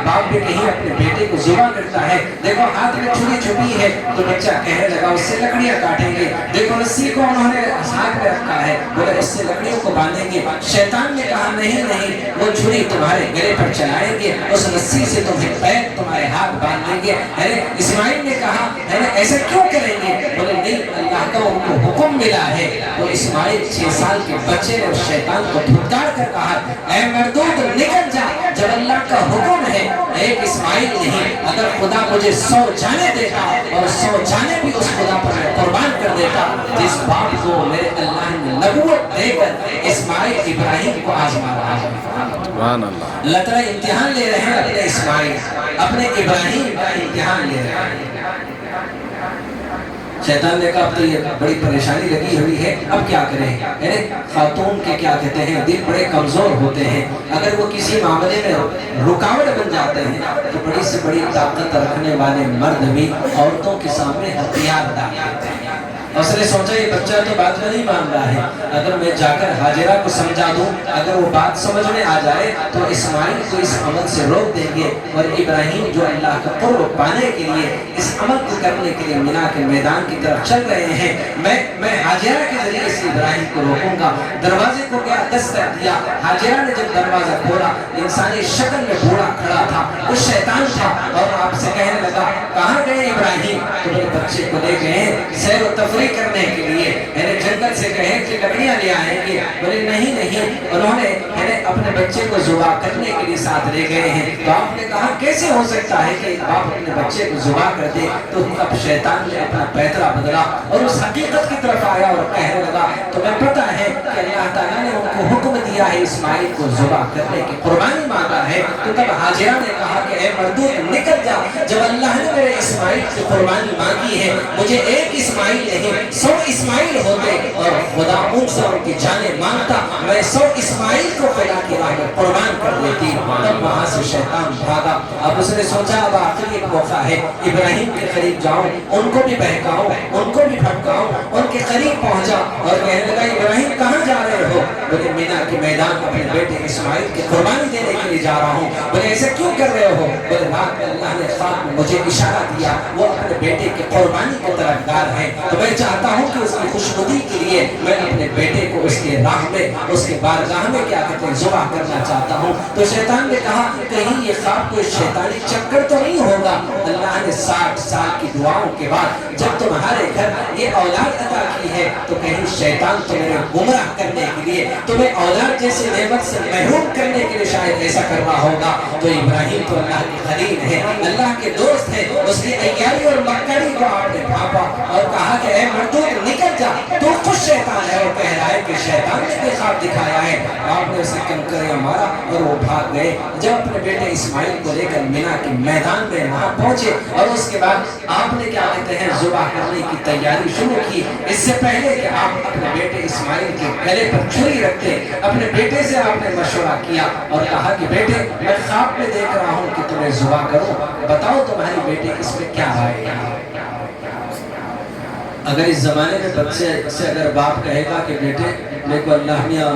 باپ بھی کہیں اپنے بیٹے کو ذبح کرتا ہے، دیکھو ہاتھ میں چھری چھپی ہے۔ تو بچہ کہنے لگا اس سے لکڑیاں کاٹیں گے، دیکھو رسی کو انہوں نے ہاتھ میں رکھا ہے، بولے اس سے لکڑیوں کو باندھیں گے۔ شیطان نے کہا نہیں نہیں، وہ چھری تمہارے گلے پر چلائیں گے، اس رسی سے تمہیں پیر تمہارے ہاتھ باندھ دیں گے۔ اسماعیل نے کہا ایسا کیوں کریں گے؟ بولے نہیں، اللہ کا ان کو حکم ملا ہے۔ تو اسماعیل 6 سال کے بچے نے اس شیطان کو دھتکار کر کہا اے مردود نکل جا، جب اللہ کا حکم ہے ایک اسماعیل نہیں، اگر خدا مجھے 100 جانے دیتا اور 100 جانے بھی اس خدا پر میں قربان کر دیتا جس باپ کو میرے اللہ نے نبوت دے کر اسماعیل ابراہیم کو آزما رہا ہے۔ اللہ تعالیٰ امتحان لے رہے ہیں اپنے اسماعیل، اپنے ابراہیم کا امتحان لے رہے ہیں۔ شیطان نے کہا اب تو یہ بڑی پریشانی لگی ہوئی ہے، اب کیا کریں؟ خاتون کے کیا کہتے ہیں دل بڑے کمزور ہوتے ہیں، اگر وہ کسی معاملے میں رکاوٹ بن جاتے ہیں تو بڑی سے بڑی طاقت رکھنے والے مرد بھی عورتوں کے سامنے ہتھیار ڈال دیتے ہیں۔ اور اس نے سوچا یہ بچہ تو بات میں نہیں مان رہا ہے، اگر میں جا کر حاجرہ کو سمجھا دوں، اگر وہ بات سمجھ میں آ جائے تو اسماعیل کو اس عمل سے روک دیں گے، اور ابراہیم جو اللہ کا قرب پانے کے لیے اس عمل کو کرنے کے لیے مینا کے میدان کی طرف چل رہے ہیں، میں حاجرہ کے ذریعے سے ابراہیم کو روکوں گا۔ دروازے کو کیا دستک دیا، حاجرہ نے جب دروازہ کھولا، انسانی شکل میں بوڑھا کھڑا تھا، وہ شیطان تھا، اور آپ سے کہنے لگا کہاں گئے ابراہیم؟ تو میرے بچے کو لے گئے سیر و تفریح کرنے کے لیے، یعنی جنگل سے کہیں کہ لکڑیاں لے آئیں گے، بولے نہیں نہیں، انہوں نے اپنے بچے کو ذبح کرنے کے لیے ساتھ لے گئے ہیں۔ تو آپ نے کہا کیسے ہو سکتا ہے کہ ایک باپ اپنے بچے کو ذبح کر دے؟ تو اب شیطان نے اپنا پیترا بدلا اور اس حقیقت کی طرف آیا اور کہنے لگا تمہیں پتہ ہے کہ اللہ تعالیٰ نے ان کو حکم دیا ہے اسماعیل کو ذبح کرنے کی، قربانی مانگا ہے۔ تو تب حاجرہ نے کہا کہ اے مردود نکل جا، جب اللہ نے میرے اسماعیل کی قربانی مانگی ہے، مجھے ایک اسماعیل نہیں 100 اسماعیل ہوتے اور خدا ان سے ان کی جانیں مانگتا، میں 100 اسماعیل کو خدا کی راہ میں قربان کر دیتی۔ تب وہاں سے شیطان بھاگا۔ اب اس نے سوچا اب آخری ایک موقع ہے، ابراہیم کے قریب جاؤں، ان کو بھی بہکاؤں، ان کو بھی بھٹکاؤں۔ ان کے قریب پہنچا اور کہنے لگا ابراہیم کہاں جا رہے ہو؟ بولے مینا کے میدان اپنے بیٹے اسماعیل کی قربانی دینے کے لیے جا رہا ہوں۔ بولے ایسے کیوں کر رہے ہو؟ بولے رات میں اللہ نے خواب میں مجھے اشارہ دیا، وہ اپنے بیٹے کی قربانی کی طرفدار ہے، تو میں چاہتا ہوں کہ اس کی خوشنودی کے لیے میں اپنے بیٹے کو اس کے راہ میں، اس کے بارگاہ میں کیا کہتے ہیں ذبح کرنا چاہتا ہوں۔ تو شیطان نے کہا کہیں یہ خواب کوئی شیطانی چکر تو نہیں ہوگا؟ اللہ نے 60 سال کی دعاؤں کے بعد جب تمہارے گھر یہ اولاد عطا کی ہے تو کہیں شیطان تمہیں گمراہ کرنے کے لیے، تمہیں اولاد جیسی نعمت سے محروم کرنے کے لیے شاید ایسا کر رہا ہوگا۔ تو ابراہیم تو اللہ کے خلیل ہے، اللہ کے دوست ہے، اس کی عیاری اور مکری کو آپ نے بھاپا اور کہا کہ اے مردود نکل جا، تو خود شیطان ہے، اور کہہ رہا ہے کہ شیطان نے خواب دکھایا ہے۔ آپ نے اسے کنکریاں مارا اور وہ بھاگ گئے۔ جب اپنے بیٹے اسماعیل کو لے کر مینا کے میدان میں وہاں پہنچے اور اس کے بعد آپ نے کیا کہتے ہیں ذبح کرنے کی تیاری شروع کی، اس سے پہلے کہ آپ اپنے بیٹے اسماعیل کے گلے پر چھری رکھتے، اپنے بیٹے سے آپ نے مشورہ کیا اور کہا کہ بیٹے میں خواب میں دیکھ رہا ہوں کہ تمہیں ذبح کروں، بتاؤ تمہاری بیٹی اس میں کیا رائے ہے؟ اگر اس زمانے میں بچے سے اگر باپ کہے گا کہ بیٹے میرے کو اللہ میاں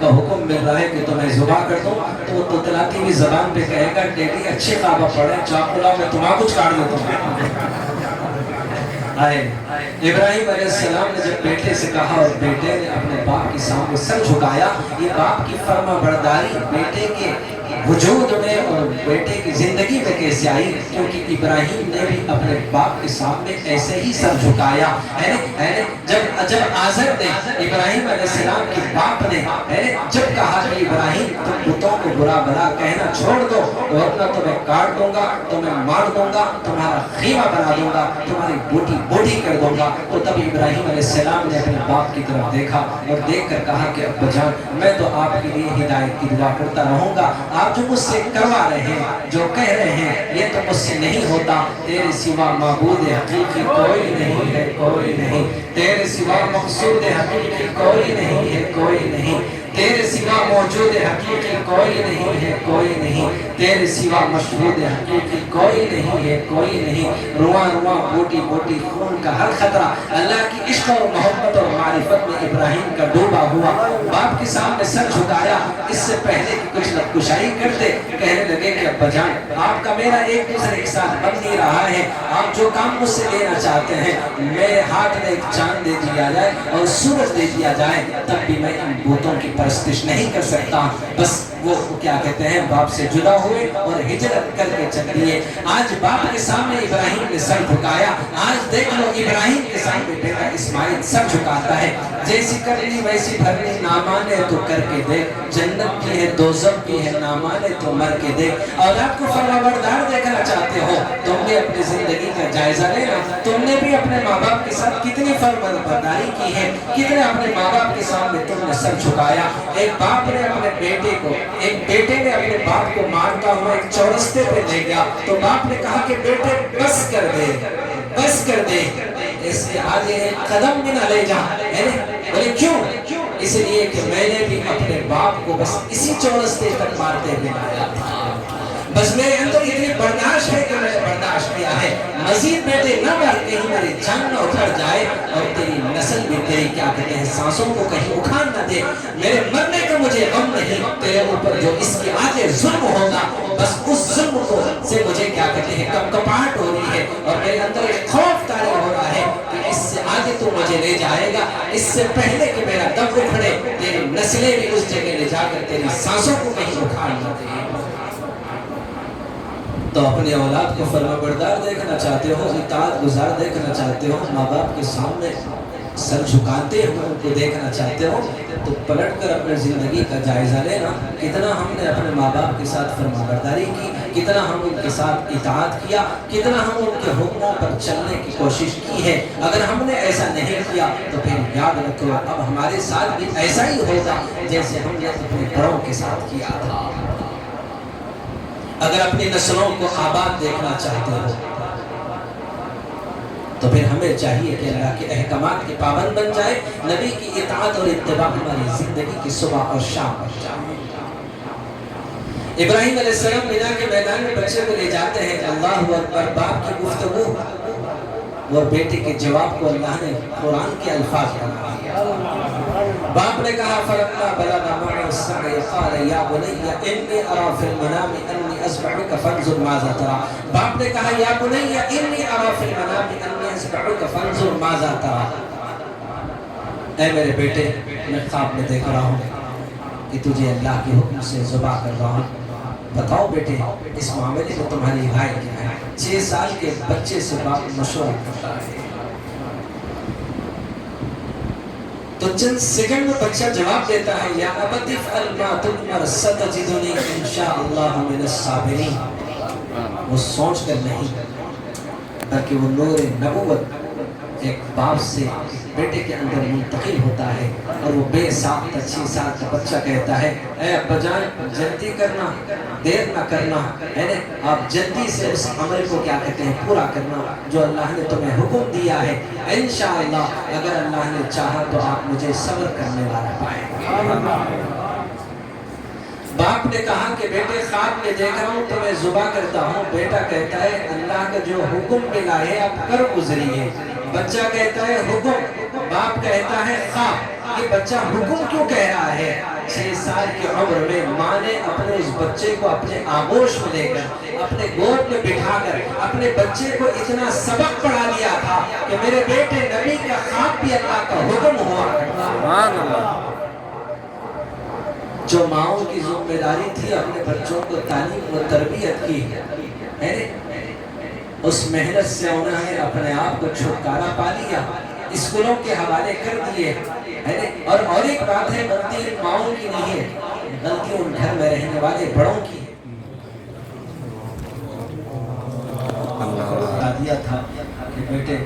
کا حکم مل رہا ہے کہ تمہیں ذبح کر دوں، تو وہ تتلاتی ہوئی زبان پہ کہے گا ڈیڈی اچھے خواب پڑھے، چاقو لاؤ میں تمہارا کچھ کاٹ دیتا ہوں۔ ابراہیم علیہ السلام نے جب بیٹے سے کہا اور بیٹے نے اپنے باپ کے سامنے سر جھکایا، یہ باپ کی فرما برداری بیٹے کے وجود میں اور بیٹے کی زندگی میں کیسے آئی؟ کیونکہ ابراہیم نے بھی اپنے باپ کے سامنے ایسے ہی سر جھکایا ہے۔ جب آزر نے ابراہیم علیہ السلام کے باپ نے جب کہا کہ ابراہیم تم بتوں کو برا بھلا کہنا چھوڑ دو ورنہ تمہیں کاٹ دوں گا، تمہیں مار دوں گا، تمہارا خیمہ بنا دوں گا، تمہاری بوٹی کر دوں گا، تو تب ابراہیم علیہ السلام نے اپنے باپ کی طرف دیکھا اور دیکھ کر کہا کہ ابا جان میں تو آپ کے لیے ہدایت کی دعا کرتا رہوں گا، آپ جو مجھ سے کروا رہے ہیں، جو کہہ رہے ہیں یہ تو مجھ سے نہیں ہوتا، تیرے سوا معبود حقیقی کوئی نہیں ہے، کوئی نہیں، تیرے سوا مقصود حقیقی کوئی نہیں ہے، کوئی نہیں، تیرے سوا موجود حقیقی کوئی نہیں ہے، کوئی نہیں، تیرے سوا مشہود حقیقی کوئی نہیں ہے، کوئی نہیں، رواں رواں بوٹی بوٹی خون کا ہر خطرہ اللہ کی عشق اور محبت اور معرفت میں ابراہیم کا ڈوبا ہوا باپ کے سامنے سر جھکایا۔ اس سے پہلے کہ کچھ لبکشائی کرتے کہنے لگے کہ ابا جان آپ کا میرا ایک دوسرے کے ساتھ بن نہیں رہا ہے، آپ جو کام مجھ سے لینا چاہتے ہیں میرے ہاتھ میں ایک چاند دے دیا جائے اور سورج دے دیا جائے تب بھی میں ان بتوں کی پرستش نہیں کر سکتا۔ بس وہ کیا کہتے ہیں باپ سے جدا ہوئے اور ہجرت کر کے چل دیے۔ آج باپ کے سامنے ابراہیم نے سر جھکایا، آج دیکھ لو ابراہیم کے سامنے بیٹا اسماعیل سر جھکاتا ہے۔ جیسی کرنی ویسی بھرنی، نہ مانے تو کر کے دیکھ، جنت کی ہے دوزخ کی ہے، نہ مانے تو مر کے دیکھ۔ اولاد کو فرمانبردار دیکھنا چاہتے ہو تم نے اپنی زندگی کا جائزہ لینا، تم نے بھی اپنے ماں باپ کے ساتھ کتنی فرمانبرداری کی ہے، کتنے اپنے ماں باپ کے سامنے تم نے سر جھکایا۔ ایک باپ نے اپنے بیٹے کو، ایک بیٹے نے اپنے باپ کو مارتا ہوا ایک چورستے پہ لے گیا تو باپ نے کہا کہ بیٹے بس کر دے، بس کر دے، اس کے آگے ایک قدم بھی نہ لے جا۔ بولے کیوں؟ اس لیے کہ میں نے بھی اپنے باپ کو بس اسی چورستے تک مارتے ہوئے لایا تھا۔ بس میرے اندر اتنی برداشت ہے کہ میں نے برداشت کیا ہے، مزید بیٹے نہ مر، کہیں میری جان نہ اکھڑ جائے اور تیری نسل بھی تیری کیا کہتے ہیں سانسوں کو کہیں اکھاڑ نہ دے۔ میرے مرنے کا مجھے غم نہیں، تیرے اوپر جو اس کے آگے ظلم ہوگا بس اس ظلم کو سے مجھے کیا کہتے ہیں کپکپاہٹ ہو رہی ہے، اور میرے اندر ایک خوف طاری ہو رہا ہے کہ اس سے آگے تو مجھے لے جائے گا، اس سے پہلے کہ میرا دم اکھڑے تیری نسلیں بھی اس جگہ لے جا کر تیری سانسوں کو کہیں اکھاڑ نہ دے۔ تو اپنی اولاد کو فرمانبردار دیکھنا چاہتے ہو، اطاعت گزار دیکھنا چاہتے ہو، ماں باپ کے سامنے سر جھکاتے ہوئے ان کو دیکھنا چاہتے ہو، تو پلٹ کر اپنے زندگی کا جائزہ لینا، کتنا ہم نے اپنے ماں باپ کے ساتھ فرمانبرداری کی، کتنا ہم ان کے ساتھ اطاعت کیا، کتنا ہم ان کے حکموں پر چلنے کی کوشش کی ہے۔ اگر ہم نے ایسا نہیں کیا تو پھر یاد رکھو اب ہمارے ساتھ بھی ایسا ہی ہوگا جیسے ہم نے اپنے بڑوں کے ساتھ کیا تھا۔ اگر اپنی نسلوں کو آباد دیکھنا چاہتے ہو تو پھر ہمیں چاہیے کہ اللہ کے احکامات کے پابند بن جائے، نبی کی اطاعت اور اتباع ہماری زندگی کی صبح اور شام بن جائے۔ ابراہیم علیہ السلام مینا کے میدان میں بچے کو لے جاتے ہیں، اللہ اکبر، باپ کی گفتگو اور بیٹے کے جواب کو اللہ نے قرآن کے الفاظ بنا دیا۔ باپ نے کہا فلما بلغ معه السعي قال يا بني اني ارى في المنام اني اذبحك فانظر ماذا ترى۔ باپ نے کہا یا بني اني ارى في المنام اني اذبحك فانظر ماذا ترى، اے میرے بیٹے میں خواب میں دیکھ رہا ہوں کہ تجھے اللہ کے حکم سے ذبح کر رہا ہوں، بتاؤ بیٹے اس معاملے میں تمہاری رائے کیا ہے۔ 6 سال کے بچے سے باپ مشورہ کرتا ہے، تو چند سیکنڈ میں بچہ جواب دیتا ہے یا ابت افعل ما تؤمر ستجدنی انشاءاللہ من الصابرین۔ وہ سوچ کر نہیں بلکہ وہ نور نبوت ایک باپ سے بیٹے کے اندر منتقل ہوتا ہے، اور وہ بے ساختہ 6 سال کا بچہ کہتا ہے اے ابا جان جلدی کرنا، دیر نہ کرنا، آپ جلدی سے اس عمل کو کیا کہتے ہیں پورا کرنا جو اللہ نے تمہیں حکم دیا ہے، انشاءاللہ اگر اللہ نے چاہا تو آپ مجھے صبر کرنے والا پائیں گے۔ باپ نے کہا کہ بیٹے خواب میں دیکھ رہا ہوں تو میں ذبح کرتا ہوں، بیٹا کہتا ہے اللہ کا جو حکم ملا ہے آپ کر گزریے۔ بچہ کہتا ہے حکم، باپ کہتا ہے خواب۔ یہ بچہ حکم کیوں کہہ رہا ہے؟ 6 سال کی عمر میں ماں نے اپنے اس بچے کو اپنے آغوش میں لے کر اپنے گود میں بٹھا کر اپنے بچے کو اتنا سبق پڑھا دیا تھا کہ میرے بیٹے نبی کا خواب بھی اللہ کا حکم ہوا کرتا۔ جو ماؤں کی ذمہ داری تھی اپنے بچوں کو تعلیم و تربیت کی ہے، اس محنت سے انہوں نے اپنے آپ کو چھٹکارا پا لیا، اسکولوں کے حوالے کر دیے، اور ایک بات ہے غلطی ان ماؤں کی نہیں ہے، غلطی ان گھر میں رہنے والے بڑوں کی ہے۔ بتا دیا تھا کہ بیٹے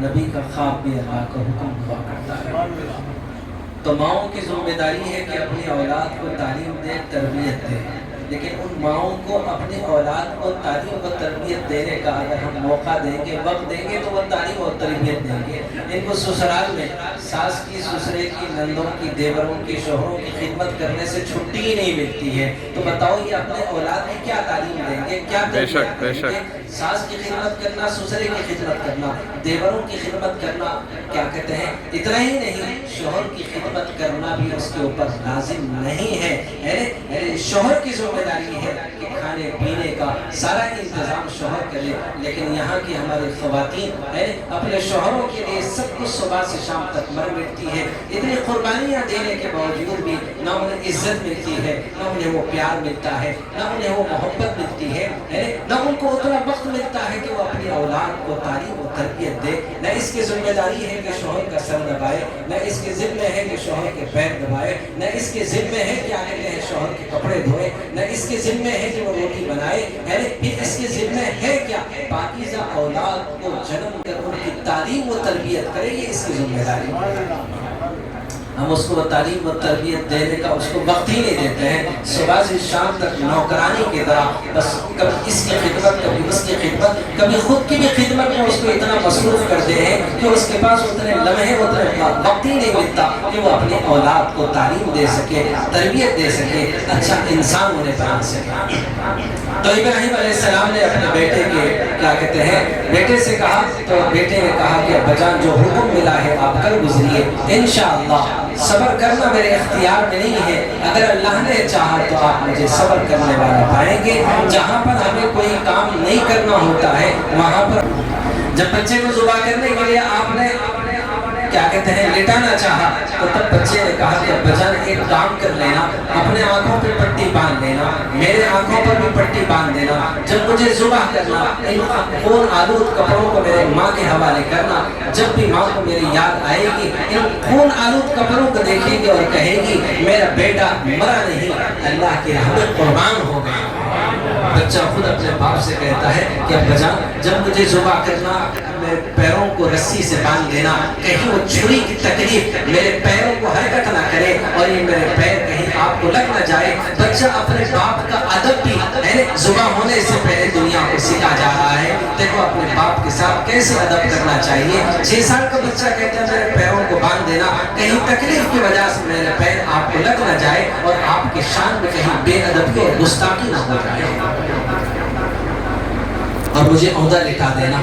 نبی کا خواب بھی اللہ کا حکم ہوا کرتا ہے، تو ماؤں کی ذمہ داری ہے کہ اپنی اولاد کو تعلیم دے، تربیت دے، لیکن ان ماؤں کو اپنی اولاد کو تعلیم و تربیت دینے کا اگر ہم موقع دیں گے، وقت دیں گے تو وہ تعلیم اور تربیت دیں گے۔ ان کو سسرال میں ساس کی، سسرے کی، نندوں کی، دیوروں کی، شوہروں کی خدمت کرنے سے چھٹی ہی نہیں ملتی ہے، تو بتاؤ یہ اپنے اولاد کی کیا تعلیم دیں گے، کیا تربیت دیں گے؟ ساس کی خدمت کرنا، سسرے کی خدمت کرنا، دیوروں کی خدمت کرنا، کیا کہتے ہیں اتنا ہی نہیں، شوہر کی خدمت کرنا بھی اس کے اوپر لازم نہیں ہے۔ شوہر کی ذمہ داری ہے کہ کھانے پینے کا سارا انتظام شوہر کرے، لیکن یہاں کی ہماری خواتین اپنے شوہروں کے لیے سب کچھ صبح سے شام تک مر مٹتی ہے، اتنی قربانیاں دینے کے باوجود بھی نہ انہیں عزت ملتی ہے، نہ انہیں وہ پیار ملتا ہے، نہ انہیں وہ محبت ملتی ہے، نہ ان کو اتنا وقت ملتا ہے کہ وہ اپنی اولاد کو تعلیم و تربیت دے۔ نہ اس کی ذمہ داری ہے کہ شوہر کا سر دبائے، نہ اس کے ذمہ ہے کہ شوہر کے پیر دبائے، نہ اس کے ذمہ ہے کہ آنے کے شوہر کے کپڑے دھوئے، نہ اس کے ذمہ ہے کہ وہ روٹی بنائے، پھر اس کے ذمہ ہے کیا پاکیزہ اولاد کو جنم کر ان کی تعلیم و تربیت کرے، یہ اس کی ذمہ داری ہے۔ ہم اس کو تعلیم و تربیت دینے کا اس کو وقت ہی نہیں دیتے ہیں، صبح سے شام تک نوکرانی کی طرح بس کبھی اس کی خدمت، کبھی اس کی خدمت، کبھی خود کی بھی خدمت میں اس کو اتنا مصروف کرتے ہیں کہ اس کے پاس اتنے لمحے اتنے وقت ہی نہیں ملتا کہ وہ اپنی اولاد کو تعلیم دے سکے، تربیت دے سکے، اچھا انسان انہیں بنا سکے۔ تو ابراہیم علیہ السلام نے اپنے بیٹے کے کیا کہتے ہیں بیٹے سے کہا، تو بیٹے نے کہا کہ ابا جان جو حکم ملا ہے آپ کر گزریے، انشاءاللہ صبر کرنا میرے اختیار میں نہیں ہے، اگر اللہ نے چاہا تو آپ مجھے صبر کرنے والا پائیں گے۔ جہاں پر ہمیں کوئی کام نہیں کرنا ہوتا ہے وہاں پر جب بچے کو ذبح کرنے کے لیے آپ نے کیا کہتے ہیں لٹانا چاہا، تو تب بچے نے کہا کہ ابا جان ایک کام کر لینا، اپنے آنکھوں پہ پٹی باندھ لینا، میرے آنکھوں پر بھی پٹی باندھ دینا، جب مجھے ذبح کرنا ان خون آلود کپڑوں کو میرے ماں کے حوالے کرنا، جب بھی ماں کو میری یاد آئے گی ان خون آلود کپڑوں کو دیکھے گی اور کہے گی میرا بیٹا مرا نہیں، اللہ کی راہ میں قربان ہو گیا۔ بچہ خود اپنے باپ سے کہتا ہے کہ ابا جان جب مجھے ذبح کرنا میرے پیروں کو رسی سے باندھ دینا، کہیں وہ چھری کی تکلیف میرے پیروں کو حرکت نہ کرے اور یہ میرے پیر کہیں آپ کو لگ نہ جائے۔ بچہ اپنے باپ کا ادب بھی ذبح ہونے سے پہلے دنیا کو سکھا جا رہا ہے۔ دیکھو اپنے باپ کے ساتھ کیسے ادب کرنا چاہیے۔ 6 سال کا بچہ کہتا ہے میرے پیروں کو باندھ دینا، کہیں تکلیف کی وجہ سے میرے پیر آپ کو لگ نہ جائے اور آپ کے شان میں کہیں بے ادبی اور گستاخی نہ ہو جائے، اور مجھے عہدہ لٹا دینا،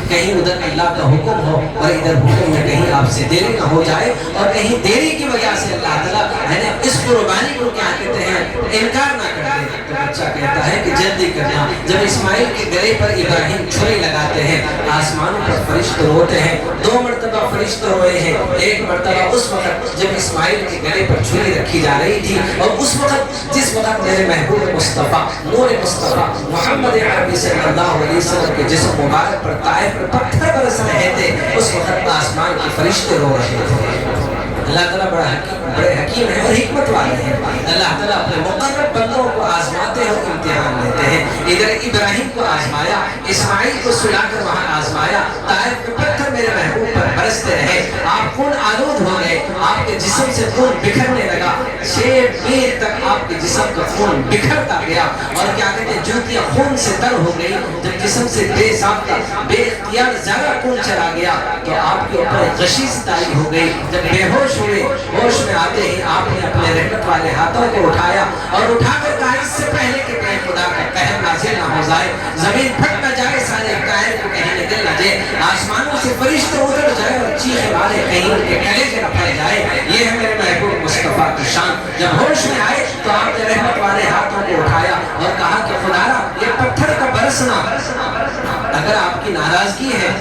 کہیں ادھر اللہ کا حکم ہو اور ادھر حکم میں کہیں آپ سے دیری نہ ہو جائے، اور کہیں دیری کی وجہ سے اللہ تعالیٰ اس قربانی کو کیا کہتے ہیں انکار نہ کر دے۔ تو بچہ کہتا ہے کہ جلدی کرنا۔ جب اسماعیل کے گلے پر ابراہیم چھری لگاتے ہیں، آسمانوں پر فرشتے روتے ہیں، 2 مرتبہ فرشتے روئے ہیں۔ ایک مرتبہ اس وقت جب اسماعیل کے گلے پر چھری رکھی جا رہی تھی، اور اس وقت جس وقت میرے محبوب مصطفیٰ نور مصطفیٰ محمد عربی صلی اللہ علیہ وسلم کے جسم مبارک پر طائف پر پتھر برس رہے تھے، اس وقت آسمان کے فرشتے رو رہے تھے۔ اللہ تعالیٰ بڑے حکیم ہیں اور حکمت والے ہیں۔ اللہ تعالیٰ اپنے مقرب بندوں کو آزماتے ہیں، امتحان لیتے ہیں۔ ادھر ابراہیم کو آزمایا، اسماعیل کو سلا کر وہاں آزمایا، طائف کے پتھر میرے محبوب پر برستے رہے، آپ خون آلود ہو گئے، آپ کے جسم سے خون بکھرنے لگا، 6 میل تک آپ کے جسم کا خون بکھرتا گیا، اور کیا کہتے ہیں جوتیاں خون سے تر ہو گئی۔ جب جسم سے بے ضابطہ بے اختیار زیادہ خون چلا گیا تو آپ کے اوپر غشی تاری ہو گئی۔ جب بے ہوش ہوئے، ہوش میں آتے ہی آپ نے اپنے رحمت والے ہاتھوں کو اٹھایا اور اٹھا کر کہا اس سے پہلے کہ کہیں خدا کا قہر نازل نہ ہو جائے، زمین پھٹ نہ جائے، سارے قاہر کو کہیں نکل نہ جائے، آسمانوں سے فرشتے اتر جائے اور چیخے مارے کہیں ان کے کلیجے نہ پھٹ جائے۔ یہ ہے میرے محبوب مصطفیٰ کی شان۔ جب ہوش میں آئے تو آپ نے رحمت والے ہاتھوں کو اٹھایا اور کہا کہ خدایا یہ پتھر کا برسنا اگر آپ کی ناراضگی ہے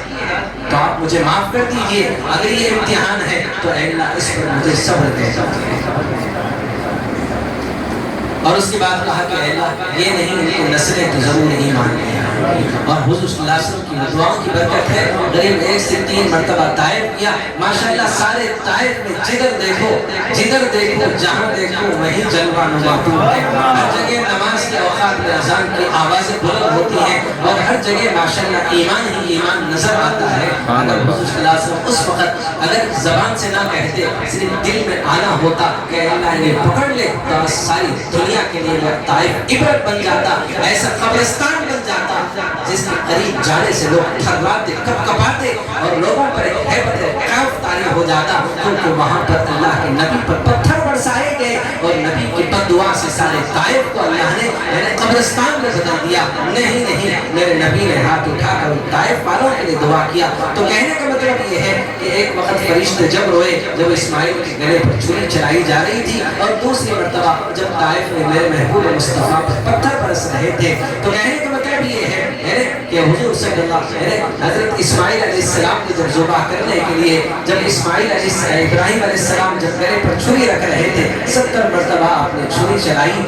تو آپ مجھے معاف کر دیجئے، اگر یہ امتحان ہے تو اے اللہ اس پر مجھے صبر دے۔ اور اس کے بعد کہا کہ اے اللہ یہ نہیں ان کی نسلیں تو ضرور نہیں مانتے ہیں، اور حضور صلی اللہ علیہ وسلم کی دعاؤں کی برکت ہے۔ غریب 1 سے 3 مرتبہ طائف کیا، ماشاءاللہ سارے طائف میں جدھر دیکھو جہاں دیکھو وہیں جلوہ نما تو ہے۔ ہر جگہ نماز کے اوقات میں اذان کی آوازیں بلند ہوتی ہیں، اور ہر جگہ ماشاءاللہ ایمان ہی ایمان نظر آتا ہے۔ اگر حضور صلی اللہ علیہ وسلم اس وقت اگر زبان سے نہ کہتے، صرف دل میں آنا ہوتا کہ اللہ نے پکڑ لے، تو ساری دنیا کے لیے طائف عبرت بن جاتا، ایسا قبرستان بن جاتا جس کے قریب جانے سے لوگ تھراتے، کپ کپاتے، اور لوگوں پر ایک ہیبت خوف طاری ہو جاتا، کیونکہ وہاں پر اللہ کے نبی پر پتھر برسائے گئے، اور نبی کی بد دعا سے سارے طائف کو اللہ نے قبرستان میں بدل دیا۔ نہیں میرے نبی نے ہاتھ اٹھا کر طائف والوں کے لیے دعا کیا۔ تو کہنے کا مطلب یہ ہے کہ ایک وقت فرشتے جب روئے جب اسماعیل کے گلے پر چھری چلائی جا رہی تھی، اور دوسری مرتبہ جب طائف میں میرے محبوب مصطفیٰ پر پتھر برس رہے تھے۔ تو کہنے کا مطلب یہ ہے کہ حضور صلی اللہ علیہ وسلم حضرت اسماعیل علیہ السلام کو جب ذبح کرنے کے لیے جب ابراہیم علیہ السلام جب گلے پر چھری رکھ رہے تھے، 70 مرتبہ آپ نے چھری چلائی۔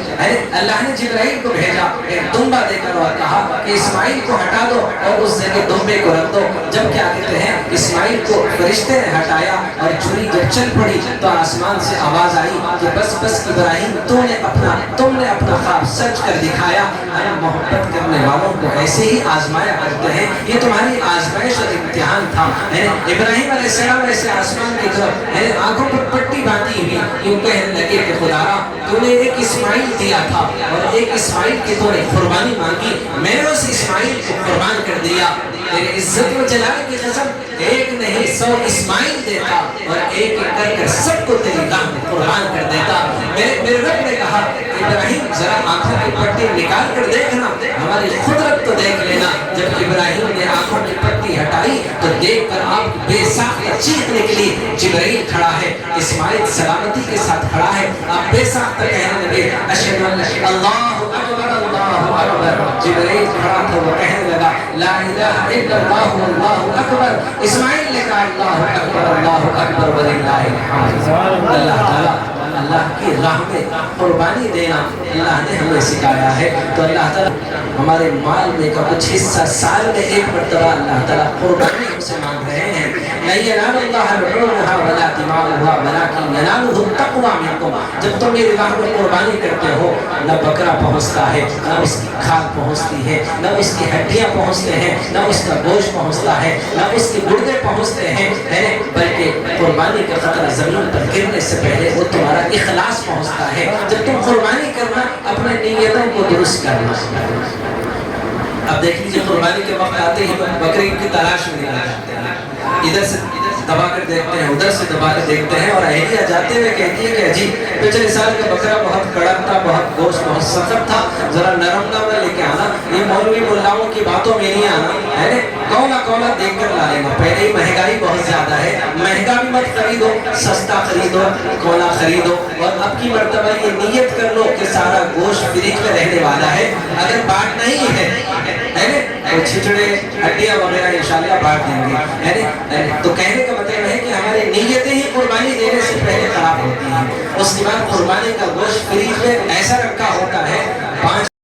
اللہ نے جبرائیل کو بھیجا ایک دمبا دے کر اور کہا کہ اسماعیل کو ہٹا دو اور اس جگہ دمبے کو رکھ دو۔ جب کیا کہتے ہیں اسماعیل کو فرشتے نے ہٹایا اور چھری جب چل پڑی تو آسمان سے آواز آئی کہ بس ابراہیم تم نے اپنا خواب سچ کر دکھایا۔ محبت کرنے والوں کو ایسے ہی آزمایا کرتے ہیں، یہ تمہاری آزمائش اور امتحان تھا۔ ابراہیم علیہ السلام ایسے آسمان کی طرف آنکھوں پر پٹی باندھی ہوئی، یوں کہنے لگے کہ خدایا تو نے ایک اسماعیل دیا تھا اور ایک اسماعیل کی تو نے قربانی مانگی، میں نے اس اسماعیل کو قربان کر دیا۔ تیرے عزت و جلال کی قسم ایک نہیں 100 اسماعیل دیتا اور ایک ایک کر سب کو تیری راہ میں قربان کر دیتا۔ میرے رب نے کہا ابراہیم ذرا آنکھوں کی پٹی نکال کر دیکھنا، ہماری قدرت تو دیکھ لینا۔ جب ابراہیم نے آنکھوں کی پٹی ہٹائی تو دیکھ کر آپ بے ساختہ چیخ نکلی، جبرائیل کھڑا ہے، اسماعیل سلامتی کے ساتھ کھڑا ہے۔ آپ بے ساختہ کہنے لگے اشہد ان اللہ اکبر اللہ اکبر۔ جبرائیل کھڑا تھا، وہ کہنے لگا لا الہ الا اللہ اللہ اکبر۔ اسماعیل نے کہا اللہ اکبر وللہ الحمد۔ اللہ تعالیٰ اللہ کی راہ میں قربانی دینا اللہ نے ہمیں سکھایا ہے، تو اللہ تعالیٰ ہمارے مال میں کا کچھ حصہ سال میں ایک مرتبہ اللہ تعالیٰ قربانی ہم سے مانگ رہے ہیں۔ لَن يَنَالَ اللَّهَ لُحُومُهَا وَلَا دِمَاؤُهَا وَلَكِنْ يَنَالُهُ التَّقْوَىٰ مِنكُمْ۔ جب تم میری راہ میں قربانی کرتے ہو، نہ بکرا پہنچتا ہے، نہ اس کی کھال پہنچتی ہے، نہ اس کی ہڈیاں پہنچتے ہیں، نہ اس کا گوشت پہنچتا ہے، نہ اس کے گردے پہنچتے ہیں، بلکہ قربانی کا قطرہ زمین پر گرنے سے پہلے وہ تمہارا اخلاص پہنچتا ہے۔ جب تم قربانی کرنا اپنے نیتوں کو درست کرنا۔ اب دیکھ لیجیے قربانی کے وقت آتے ہی بکری کی تلاش میں نکل جاتے ہیں، ادھر سے دبا کر دیکھتے ہیں، ادھر سے دبا کر دیکھتے ہیں، اور اہلیہ جاتے ہوئے کہتی ہے کہ جی پچھلے سال کا بکرا بہت کڑک تھا، بہت گوشت بہت سخت تھا، ذرا نرم نرم لے کے آنا، یہ مولوی ملاؤں کی باتوں میں نہیں آنا ہے، کولا کولا دیکھ کر لا لینا۔ پہلے ہی مہنگائی بہت زیادہ ہے، مہنگا بھی مت خریدو، سستا خریدو، کولا خریدو، اور اب کی مرتبہ یہ نیت کر لو کہ سارا گوشت فریج میں رہنے والا ہے، اگر بانٹ نہیں ہے تو چھچڑے ہڈیاں وغیرہ انشاءاللہ بانٹ دیں گے۔ تو کہنے کا مطلب ہے کہ ہماری نیتیں ہی قربانی دینے سے پہلے خراب ہوتی ہیں، اس کے بعد قربانی کا گوشت فریج میں ایسا رکھا ہوتا ہے 5